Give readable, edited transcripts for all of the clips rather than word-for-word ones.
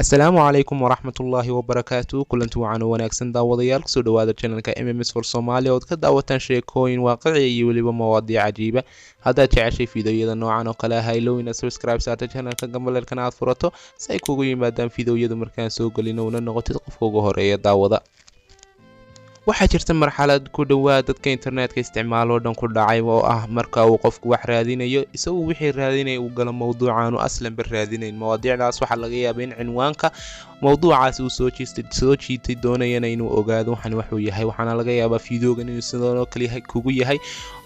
Assalaamu calaykum waraxmatullaahi wabarakaatu kulanti wacan oo wanaagsan daawadayaal kusoo dhawaada channelka MMS for Soomaali ood ka daawataan sheekooyin waaqici iyo weliba mawaadiic cajiiba. Haddaad jeceshay fiidiyowyada noocan oo kale ah haylow inaad subscribe saarto channelka gambaleelkana aad furato si ay kugu yimaadaan fiidiyowyadu markaan soo gelino una noqotid qofka ugu horeeya daawada. waxaa jirta marxalad ku dhawaad dadka internetka isticmaalo dhan ku dhacay oo ah marka uu qofku wax raadinayo isagu wixii raadinay uu galo mowduucan oo aslan bar raadinayn mawaadiicdaas waxa laga yaabaa in cinwaanka mowduucaas uu soo jiitay doonayana inuu ogaado waxan wuxuu yahay waxaana laga yaabaa fiidiyowgan inuu sidoo kale kugu yahay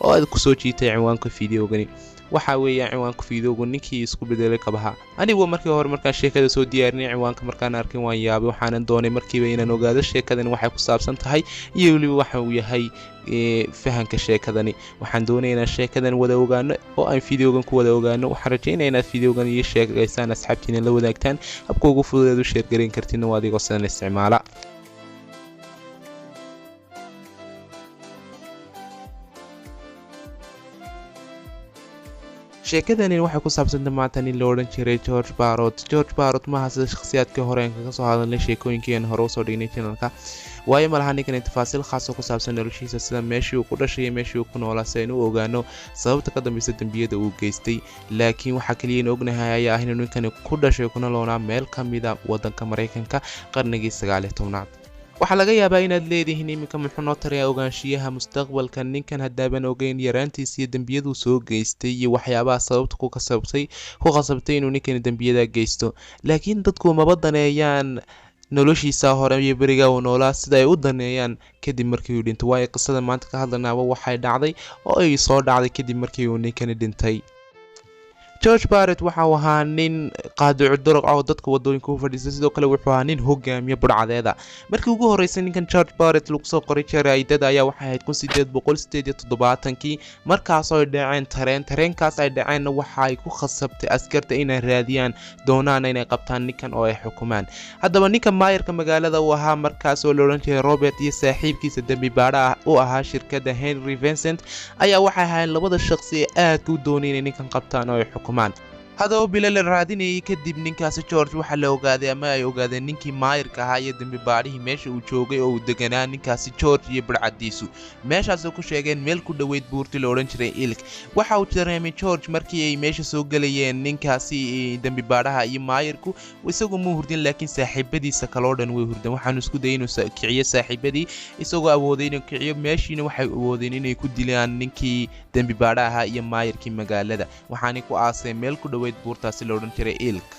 oo aad ku soo jiitay cinwaanka fiidiyowgani waxa weeyaan cinwaanka fiidiyowga ninkii isku bedelay kabaha anigu markii hore markaan sheekada soo diyaarinay cinwaanka markaan arkin waan yaabay waxaan doonay markiiba inaan ogaado sheekadan waxay ku saabsan tahay iyo waliba waxa uu yahay fahanka sheekadani waxaan doonayaa inaan sheekadan wada ogaano oo aan fiidiyowgan ku wada ogaano waxaan rajaynayaa inaad fiidiyowgan iyo sheekaysaan asxaabtiina la wadaagtaan habka ugu fudud ee u sheer gareyn kartiin waa adigoo sidan isticmaala sheekadani waxay ku saabsantay maanta nin la odhan jiray George Barrot maaha sida shakhsiyaadkii hore aan kaga soo hadalnay sheekooyinkeen hore usoo dhignay channelka waayo malaha ninkan tafaasiil khaas oo ku saabsan noloshiisa sida meeshii uu ku dhashay iyo meeshii uu ku noolaa si aynu u ogaano sababta ka dambaysa dambiyada uu geystay laakiin waxaa kaliya in ognahay ayaa ah inuu ninkani ku dhashay kuna loonaa meel ka mida waddanka Mareykanka qarnigii 19aad waxaa laga yaabaa inaad leedihiin iminka muxuu noo taraya ogaanshiyaha mustaqbalka ninkan haddaaban ogeyn yaraantiisa iyo dambiyadu soo geystay iyo waxyaabaha sababta ku qasabtay inuu ninkan dambiyada geysto laakiin dadku maba daneeyaan noloshiisa hore iyo beriga uu noolaa sida ay u daneeyaan kadib markii uu dhintay waayo qisada maanta ka hadlanaaba waxay dhacday oo ay soo dhacday kadib markii uu ninkan dhintay George Barrot waxa uu ahaa nin qaadicu durq oo dadka wadooyinka u fadhiistay sidoo kale wuxuu ahaa nin hogaamiye budhcadeeda markii ugu horeysay ninkan George Barrot lagu soo qoray jaraa'idada ayaa waxay ahayd 1878 markaas oo ay dhaceen tareenkaas ay dhaceenna waxa ay ku khasabtay askarta inay raadiyaan doonaan inay qabtaan ninkan oo ay xukumaan haddaba ninka maayarka magaalada uu ahaa markaas oo la oran jiray Robert iyo saaxiibkiisa dambi baadha u ahaa shirkadda Henry Vincent ayaa waxay ahaayeen labada shakhsi ee aad u doonayeen ninkan qabtaan oo ay hadaba bila la raadinayay kadib ninkaasi George waxa la ogaaday ama ay ogaadeen ninkii maayirka ahaa iyo dambi baadhihii meesha uu joogay oo uu deganaa ninkaasi George iyo budhcadiisu meeshaas oo ku sheegeen meel ku dhaweyd buurti la oran jiray Ilk waxa uu dareemay George markii ay meesha soo galayeen ninkaasi dambi baadhaha iyo maayirku isagu ma hurdin laakiin saaxiibadiisa kale oo dhan way hurdeen waxaan isku dayay inuu kiciyo saaxiibadii isagoo awooday inuu kiciyo meeshiina waxay awoodeen inay ku dilaan ninkii dambi baadhaha iyo maayirkii magaalada waxaanay ku aasay meel ku dhaweyd buurtaasi la odhan jiray Ilk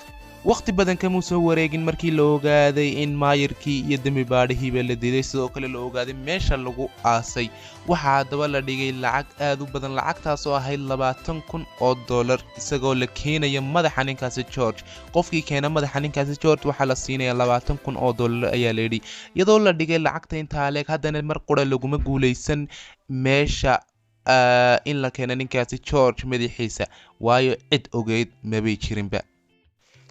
waqti badan kama soo wareegin markii la ogaaday in maayirkii iyo dambi baadhihiiba la dilay sidoo kale la ogaaday meesha lagu aasay waxaa haddaba la dhigay lacag aad u badan lacagtaas oo ahayd $20,000 isagoo la keenaya madaxa ninkaasi George qofkii keena madaxa ninkaasi George waxaa la siinaya $20,000 ayaa la yidhi iyadoo la dhigay lacagta intaa leeg haddana mar qura laguma guulaysan meesha in la keeno ninkaasi George madaxiisa waayo cid ogeyd mabay jirinba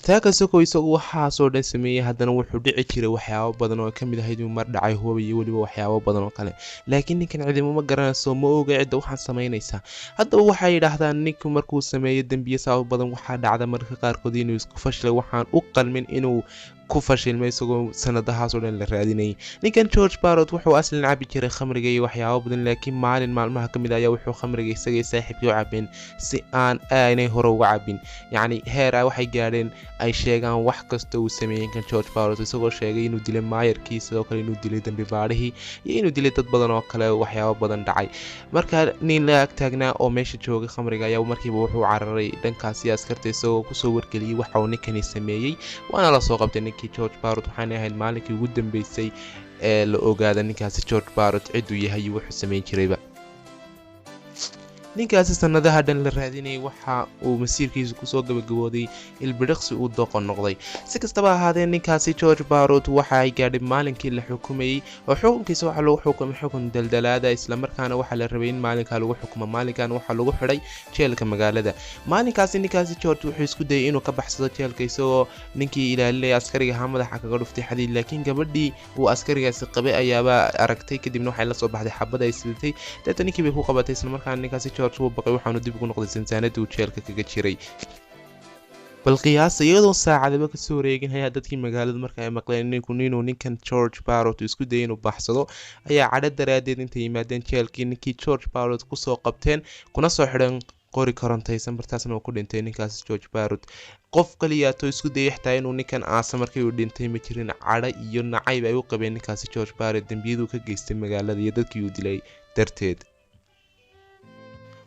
taakasoo isagu waxa soo dhan sameeyay haddana wuxuu dhici jiray waxyaabo badan oo ka mid ahayd inuu mar dhacay hoob iyo waliba waxyaabo badan oo kale laakiin ninkan cidimo ma garanayso ma oga cid waxaan sameynaysa haddaba waxay yiraahdaan ninku markuu sameeyo dambiye sabab badan waxa dhacda marka qaarkood inuu isku fashilay waxaan u qalmin inuu ku fashilmay isagoo sanadahaas oo dhan la raadinayay ninkan George Barrot wuxuu aslan cabi jiray khamriga iyo waxyaabo badan laakiin maalmaha kamid ayaa wuxuu khamriga isaga saaxiibkii u cabin si aanay hore uga cabin yacni heer waxay gaadheen ay sheegaan wax kasta uu sameeyay kan George Barrot isagoo sheegay inuu dilay maayarkii sidoo kale inuu dilay dambi baadhihii iyo inuu dilay dad badan oo kale waxyaabo badan dhacay marka nin la ag taagnaa oo meesha joogay khamriga ayaa markiiba wuxuu cararay dhankaasi askarta isagoo ku soo wargeliyay waxa uu ninkani sameeyay waana la soo qabtay George Barrot waxaan ahayd maalinkii ugu dambeysay ee la ogaada ninkaasi George Barrot ciduu yahay iyo wuxuu sameyn jirayba ninkaasi sanadaha dhan la raadinayay waxa uu masiirkiisa ku soo gabagabooday ilbiriqsi uu doqon noqday si kastaba ahaadee ninkaasi George Barrot waxa ay gaadhay maalinkii la xukumayay oo xukunkiisa waxa lagu xukumay xukun daldalaada isla markaana waxa la rabay in maalinka lagu xukumo maalinkan waxa lagu xidhay jeelka magaalada maalinkaasi ninkaasi George wuxuu isku dayay inuu ka baxsado jeelka isagoo ninkii ilaalinaya askariga ha madaxa kaga dhuftay xadiid laakiin gabadhii uu askarigaasi qabay ayaaba aragtay kadibna waxay la soo baxday xabad ay sidatay dadka ninkii bay ku qabatay isla markaana ninkaasi George wuu baqay waxaanu dib ugu noqday sansaanadii uu jeelka kaga jiray bal qiyaasta iyadoo saacadaba ka soo wareegin hayaa dadkii magaalada marka ay maqleen inuu ninkan George Parrot isku dayay inuu baxsado ayaa cadho daraadeed intay yimaadeen jeelkii ninkii George Parrot ku soo qabteen kuna soo xidhan qori korontaysan bartaasna uu ku dhintay ninkaas George Parrot qof kaliya to isku dayay xitaa inuu ninkan aasa markii uu dhintay ma jirin cadho iyo nacayb ay u qabeen ninkaas George Parrot dambiyadu ka geystay magaalada iyo dadkii uu dilay darteed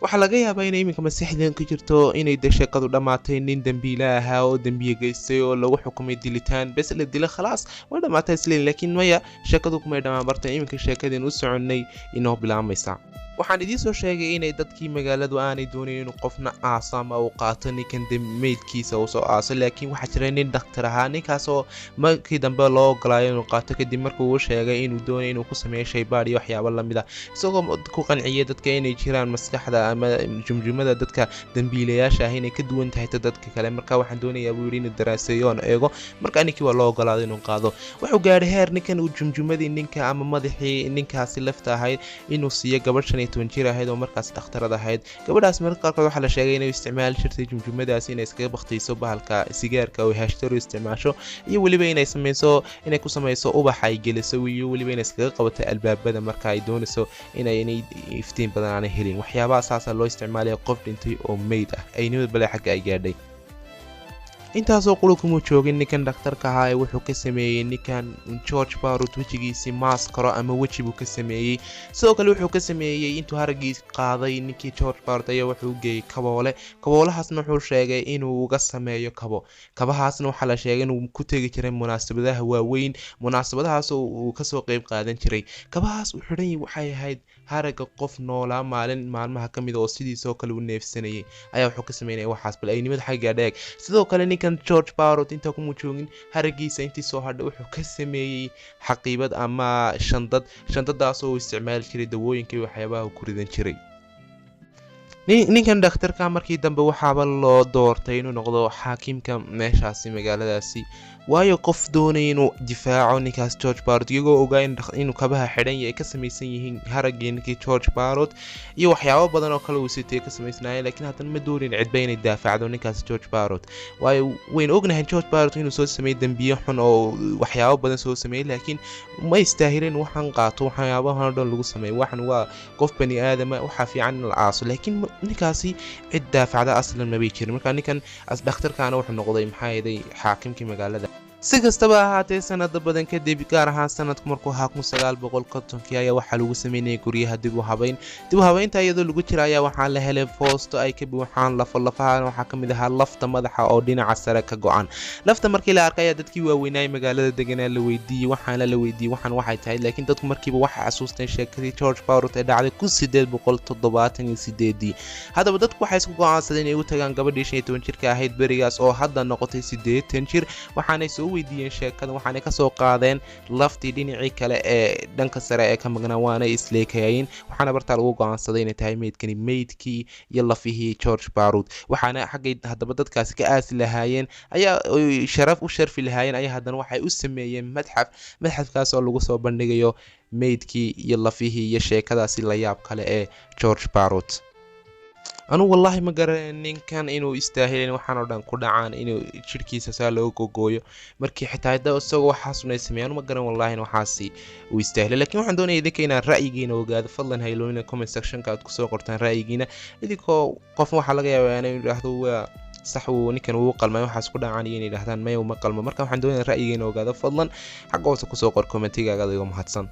waxa laga yaabaa inay iminka maskaxdeen ku jirto inay shaqadu dhamaatay nin dambiile ahaa oo dambiye geystay oo lagu xukumay dilitaan bas la dilay khalaas way dhamaatay isleen laakiin maya shaqadu kuma dhamaan bartay iminka sheekadeen u soconay inoo bilaamaysa waxaan idin soo sheegay inay dadkii magaaladu aanay doonayn inuu qofna aaso ama uu qaato ninkan meydkiisa uu soo aaso laakiin waxaa jira nin dhakhtar ahaa ninkaas oo markii dambe loo ogolaayo inuu qaato kadib markuu uu sheegay inuu doonayo inuu ku sameeyo shaybaadh iyo waxyaabo lamid ah isagoo ku qanciyay dadka inay jiraan maskaxda ama jumjumada dadka dambiilayaasha ah inay ka duwan tahay dadka kale marka waxaan doonayaa buu yiri inuu daraaseeyo oo eego marka ninkii waa loo ogolaaday inuu qaado wuxuu gaaray heer ninkan uu jumjumadii ninka ama madaxii ninkaasi lafta ahayd inuu siiyo gabadh 15 jir ahayd oo markaas dhakhtarad ahayd gabadhaas marka qaarkood waxa la sheegay inay isticmaal jirtay jumjumadaas inay iskaga baqtayso bahalka sigaarka oo hashtaro isticmaasho iyo waliba inay ku sameyso ubax ay geliso iyo waliba inay iskaga qabato albaabada marka ay doonayso inay iftiin badan aan helin waxyaabaha saas loo isticmaalay qof dhintay oo meyd ah ay nimad bale xagga ay gaadhay intaasoo qulubku joogin ninkan dhakhtarka ahaa ee wuxuu ka sameeyay ninkan George Parrot wajigiisii maaskaro ama waji buu ka sameeyay sidoo kale wuxuu ka sameeyay intuu haragiis qaaday ninkii George Parrot ayaa wuxuu geeyay kaboolahaasna wuxuu sheegay inuu uga sameeyo kabahaasna waxa la sheegay inuu ku tagi jiray munaasabadaha waaweyn munaasabadahaas uu ka soo qayb qaadan jiray kabahaas uu xidhan waxay ahayd haraga qof noolaa maalmaha kamid oo sidiisoo kale u neefsanayay ayaa wuxuu ka sameeyay waxaas bal ay nimad xagga dhaag sidoo kale ninkan George Parrot inta kuma joogin haragiisa intii soo hadhay wuxuu ka sameeyay xaqiibad ama shandadaas oo isticmaal jiray dawooyinka iyo waxyaabaha ku ridan jiray ninkan dhakhtarka markii dambe waxaaba loo doortay inuu noqdo xaakimka meeshaasi magaaladaasi waayo qof doonay inuu difaaco ninkaas George Parrot iyagoo ogaa inuu kabaha xidhan yahay ka samaysan yihiin haragii ninkii George Parrot iyo waxyaabo badan oo kale uu sitay ka samaysnaayeen laakiin haatan ma doonin cidba inay daafacdo ninkaas George Parrot waayo weyn ognahay George Parrot inuu soo sameeyay dambiyo xun oo waxyaabo badan soo sameeyay laakiin ma istaahileen waxaan qaato waxyaabahan dhan lagu sameeyay waxan waa qof bani aadam waxa fiican in la aaso laakiin ninkaasi cid daafacda aslan ma jirin marka ninkan dhakhtarkaana wuxuu noqday maxay xaakimkii magaalada si kastaba ahaatee sanado badan kadib gaar ahaan sanadku markuu ahaa 1950 ayaa waxaa lagu sameeyay guryaha dib u habeynta iyadoo lagu jira ayaa waxaa la helay foosto ay ka buuxaan lafaha waxaa kamid ahaa lafta madaxa oo dhinaca sare ka go'an lafta markii la arkay dadkii waaweynay magaalada deganaa la weydiiyay waxaan waxay tahay laakiin dadku markiiba waxa xasuusteen sheekadii George Parrot ee dhacday 1878 hadaba dadku waxay isku go'aansadeen inay u tagaan gabadhii 15 jirka ahayd berigaas oo hadda noqotay 80 jir waxaanay soo weydiiyeen sheekada waxaanay ka soo qaadeen laftii dhinacii kale ee dhanka sare ee ka maqnaa waana isleekayeen waxaana bartaa lagu go'aansaday inay tahay meydkii iyo lafihii George Parrot waxaana xaggay hadaba dadkaasi ka aasi lahaayeen ayaa sharaf u sharfi lahaayeen ayaa haddana waxay u sameeyeen madxafkaas oo lagu soo bandhigayo meydkii iyo lafihii iyo sheekadaasi la yaab kale ee George Parrot anu wallahi ma garan ninkan inuu istaahilin waxaan oo dhan ku dhacaan inuu jirkiisa saa loo gogooyo markii xitaa isagoo waxaas una sameeyay anu ma garan wallahi waxaasi uu istaahilay laakiin waxaan doonayaa idinka inaan ra'yigiina ogaado fadlan hayloonina comment section-ka aad ku soo qortaan ra'yigiina idinkoo qof waxa laga yaabaa inuu yiraahdo waa sax uu ninkan uu qalmay waxaas ku dhacaan inay yiraahdaan ma qalmo marka waxaan doonayaa ra'yigiina ogaado fadlan xaq hoose ku soo qor comment-igaaga adiga mahadsan